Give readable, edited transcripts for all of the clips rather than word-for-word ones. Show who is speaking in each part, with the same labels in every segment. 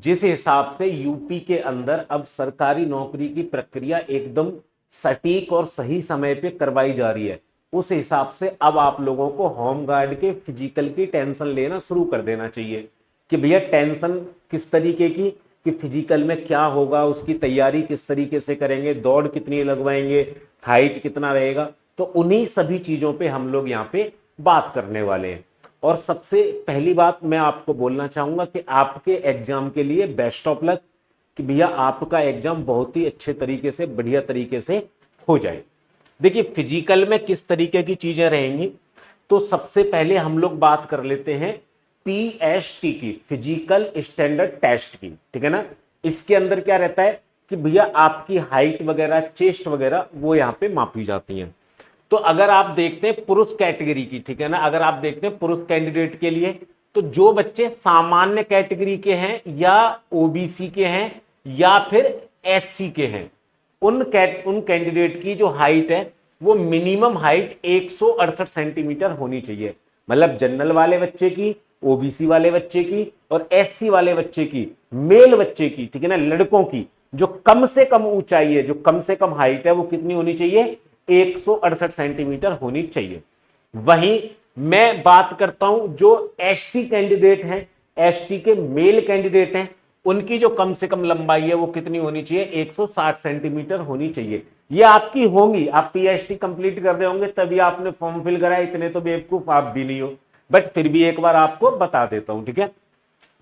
Speaker 1: जिस हिसाब से यूपी के अंदर अब सरकारी नौकरी की प्रक्रिया एकदम सटीक और सही समय पे करवाई जा रही है, उस हिसाब से अब आप लोगों को होमगार्ड के फिजिकल की टेंशन लेना शुरू कर देना चाहिए कि भैया टेंशन किस तरीके की, कि फिजिकल में क्या होगा, उसकी तैयारी किस तरीके से करेंगे, दौड़ कितनी लगवाएंगे, हाइट कितना रहेगा। तो उन्हीं सभी चीजों पे हम लोग यहाँ पे बात करने वाले हैं। और सबसे पहली बात मैं आपको बोलना चाहूंगा कि आपके एग्जाम के लिए बेस्ट ऑफ लक, कि भैया आपका एग्जाम बहुत ही अच्छे तरीके से, बढ़िया तरीके से हो जाए। देखिए फिजिकल में किस तरीके की चीजें रहेंगी, तो सबसे पहले हम लोग बात कर लेते हैं पीएसटी की, फिजिकल स्टैंडर्ड टेस्ट की, ठीक है ना। इसके अंदर क्या रहता है कि भैया आपकी हाइट वगैरह, चेस्ट वगैरह वो यहाँ पे मापी जाती हैं। तो अगर आप देखते हैं पुरुष कैटेगरी की, ठीक है ना, अगर आप देखते हैं पुरुष कैंडिडेट के लिए, तो जो बच्चे सामान्य कैटेगरी के हैं या ओबीसी के हैं या फिर एससी के हैं, उन कैंडिडेट की जो हाइट है वो मिनिमम हाइट 168 सेंटीमीटर होनी चाहिए। मतलब जनरल वाले बच्चे की, ओबीसी वाले बच्चे की और एससी वाले बच्चे की, मेल बच्चे की, ठीक है ना, लड़कों की जो कम से कम ऊंचाई है, जो कम से कम हाइट है, वो कितनी होनी चाहिए, 168 सेंटीमीटर होनी चाहिए। वहीं मैं बात करता हूं जो एसटी कैंडिडेट हैं, एसटी के मेल कैंडिडेट हैं, उनकी जो कम से कम लंबाई है वो कितनी होनी चाहिए, 160 सेंटीमीटर होनी चाहिए। ये आपकी होंगी, आप पीएचडी कंप्लीट कर रहे होंगे तभी आपने फॉर्म फिल कराया, इतने तो बेवकूफ आप भी नहीं हो, बट फिर भी एक बार आपको बता देता हूं, ठीक है।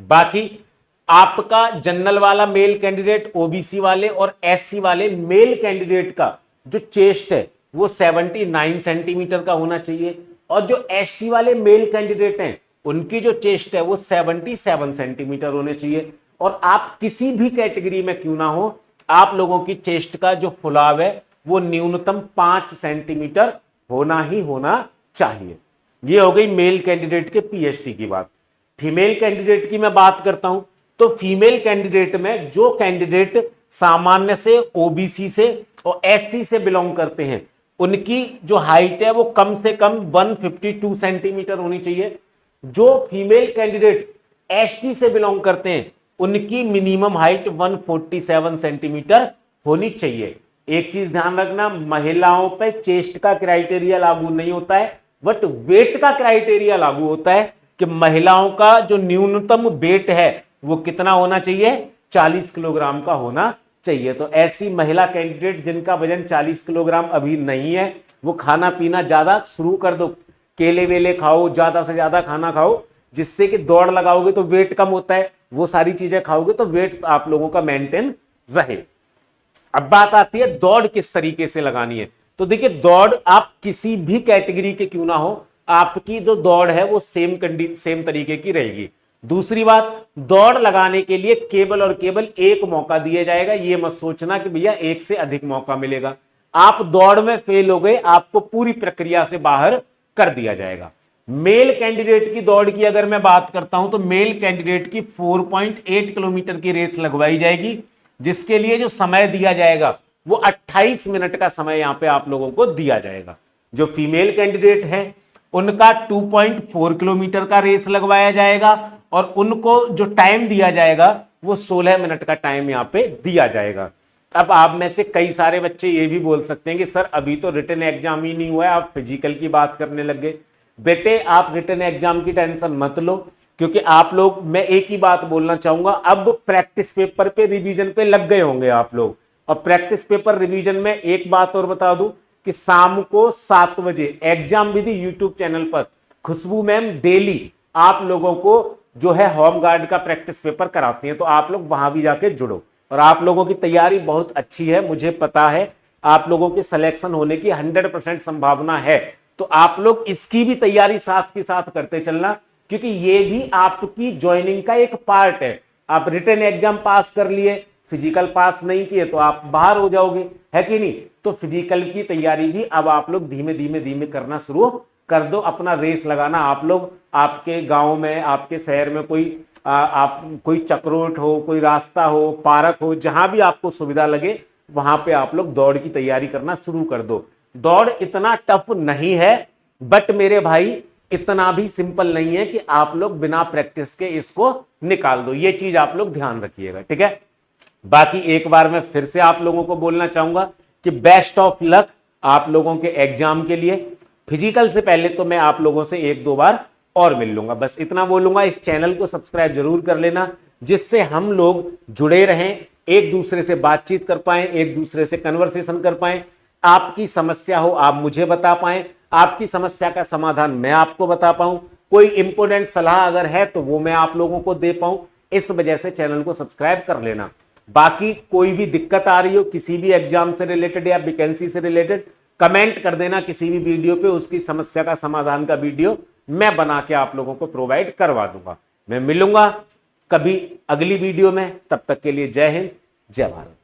Speaker 1: बाकी आपका जनरल वाला मेल कैंडिडेट, ओबीसी वाले और एससी वाले मेल कैंडिडेट का जो चेस्ट है वो 79 सेंटीमीटर का होना चाहिए, और जो एसटी वाले मेल कैंडिडेट हैं उनकी जो चेस्ट है वो 77 सेंटीमीटर होने चाहिए। और आप किसी भी कैटेगरी में क्यों ना हो, आप लोगों की चेस्ट का जो फुलाव है वो न्यूनतम 5 सेंटीमीटर होना ही होना चाहिए। ये हो गई मेल कैंडिडेट के पीएचडी की बात। फीमेल कैंडिडेट की मैं बात करता हूं, तो फीमेल कैंडिडेट में जो कैंडिडेट सामान्य से, ओबीसी से और एससी से बिलोंग करते हैं, उनकी जो हाइट है वो कम से कम 152 सेंटीमीटर होनी चाहिए। जो फीमेल कैंडिडेट एसटी से बिलोंग करते हैं उनकी मिनिमम हाइट 147 सेंटीमीटर होनी चाहिए। एक चीज ध्यान रखना, महिलाओं पे चेस्ट का क्राइटेरिया लागू नहीं होता है, बट वेट का क्राइटेरिया लागू होता है कि महिलाओं का जो न्यूनतम वेट है वो कितना होना चाहिए, 40 किलोग्राम का होना चाहिए। तो ऐसी महिला कैंडिडेट जिनका वजन 40 किलोग्राम अभी नहीं है, वो खाना पीना ज्यादा शुरू कर दो, केले वेले खाओ, ज्यादा से ज्यादा खाना खाओ, जिससे कि दौड़ लगाओगे तो वेट कम होता है, वो सारी चीजें खाओगे तो वेट आप लोगों का मेंटेन रहे। अब बात आती है दौड़ किस तरीके से लगानी है। तो देखिए दौड़ आप किसी भी कैटेगरी के क्यों ना हो, आपकी जो दौड़ है वो सेम तरीके की रहेगी। दूसरी बात, दौड़ लगाने के लिए केवल और केवल एक मौका दिया जाएगा, ये मत सोचना कि भैया एक से अधिक मौका मिलेगा। आप दौड़ में फेल हो गए, आपको पूरी प्रक्रिया से बाहर कर दिया जाएगा। मेल कैंडिडेट की दौड़ की अगर मैं बात करता हूं, तो मेल कैंडिडेट की 4.8 किलोमीटर की रेस लगवाई जाएगी, जिसके लिए जो समय दिया जाएगा वो 28 मिनट का समय यहां पे आप लोगों को दिया जाएगा। जो फीमेल कैंडिडेट है उनका 2.4 किलोमीटर का रेस लगवाया जाएगा, और उनको जो टाइम दिया जाएगा वो 16 मिनट का टाइम यहां पे दिया जाएगा। अब आप में से कई सारे बच्चे ये भी बोल सकते हैं कि सर अभी तो रिटन एग्जाम ही नहीं हुआ है, आप फिजिकल की बात करने लग गए। बेटे आप रिटन एग्जाम की टेंशन मत लो, क्योंकि आप लोग, मैं एक ही बात बोलना चाहूंगा, अब प्रैक्टिस पेपर पे रिवीजन पे लग गए होंगे आप लोग। और प्रैक्टिस पेपर रिवीजन में एक बात और बता दूं कि शाम को 7 बजे एग्जाम विधि यूट्यूब चैनल पर खुशबू मैम डेली आप लोगों को जो है होमगार्ड का प्रैक्टिस पेपर कराती हैं, तो आप लोग वहां भी जाके जुड़ो। और आप लोगों की तैयारी बहुत अच्छी है, मुझे पता है आप लोगों के सिलेक्शन होने की 100% संभावना है। तो आप लोग इसकी भी तैयारी साथ के साथ करते चलना, क्योंकि ये भी आपकी ज्वाइनिंग का एक पार्ट है। आप रिटन एग्जाम पास कर लिए, फिजिकल पास नहीं किए तो आप बाहर हो जाओगे, है कि नहीं। तो फिजिकल की तैयारी भी अब आप लोग धीमे धीमे धीमे करना शुरू कर दो। अपना रेस लगाना आप लोग, आपके गांव में, आपके शहर में कोई चक्रोट हो, कोई रास्ता हो, पार्क हो, जहां भी आपको सुविधा लगे वहां पे आप लोग दौड़ की तैयारी करना शुरू कर दो। दौड़ इतना टफ नहीं है, बट मेरे भाई इतना भी सिंपल नहीं है कि आप लोग बिना प्रैक्टिस के इसको निकाल दो। ये चीज आप लोग ध्यान रखिएगा, ठीक है। बाकी एक बार मैं फिर से आप लोगों को बोलना चाहूंगा कि बेस्ट ऑफ लक आप लोगों के एग्जाम के लिए। फिजिकल से पहले तो मैं आप लोगों से एक दो बार और मिल लूंगा, बस इतना बोलूंगा। इस चैनल को सब्सक्राइब जरूर कर लेना, जिससे हम लोग जुड़े रहें, एक दूसरे से बातचीत कर पाए, एक दूसरे से कन्वर्सेशन कर पाए। आपकी समस्या हो आप मुझे बता पाए, आपकी समस्या का समाधान मैं आपको बता पाऊं, कोई इंपोर्टेंट सलाह अगर है तो वो मैं आप लोगों को दे पाऊं। इस वजह से चैनल को सब्सक्राइब कर लेना। बाकी कोई भी दिक्कत आ रही हो किसी भी एग्जाम से रिलेटेड या वैकेंसी से रिलेटेड, कमेंट कर देना किसी भी वीडियो पे, उसकी समस्या का समाधान का वीडियो मैं बना के आप लोगों को प्रोवाइड करवा दूंगा। मैं मिलूंगा कभी अगली वीडियो में, तब तक के लिए जय हिंद, जय भारत।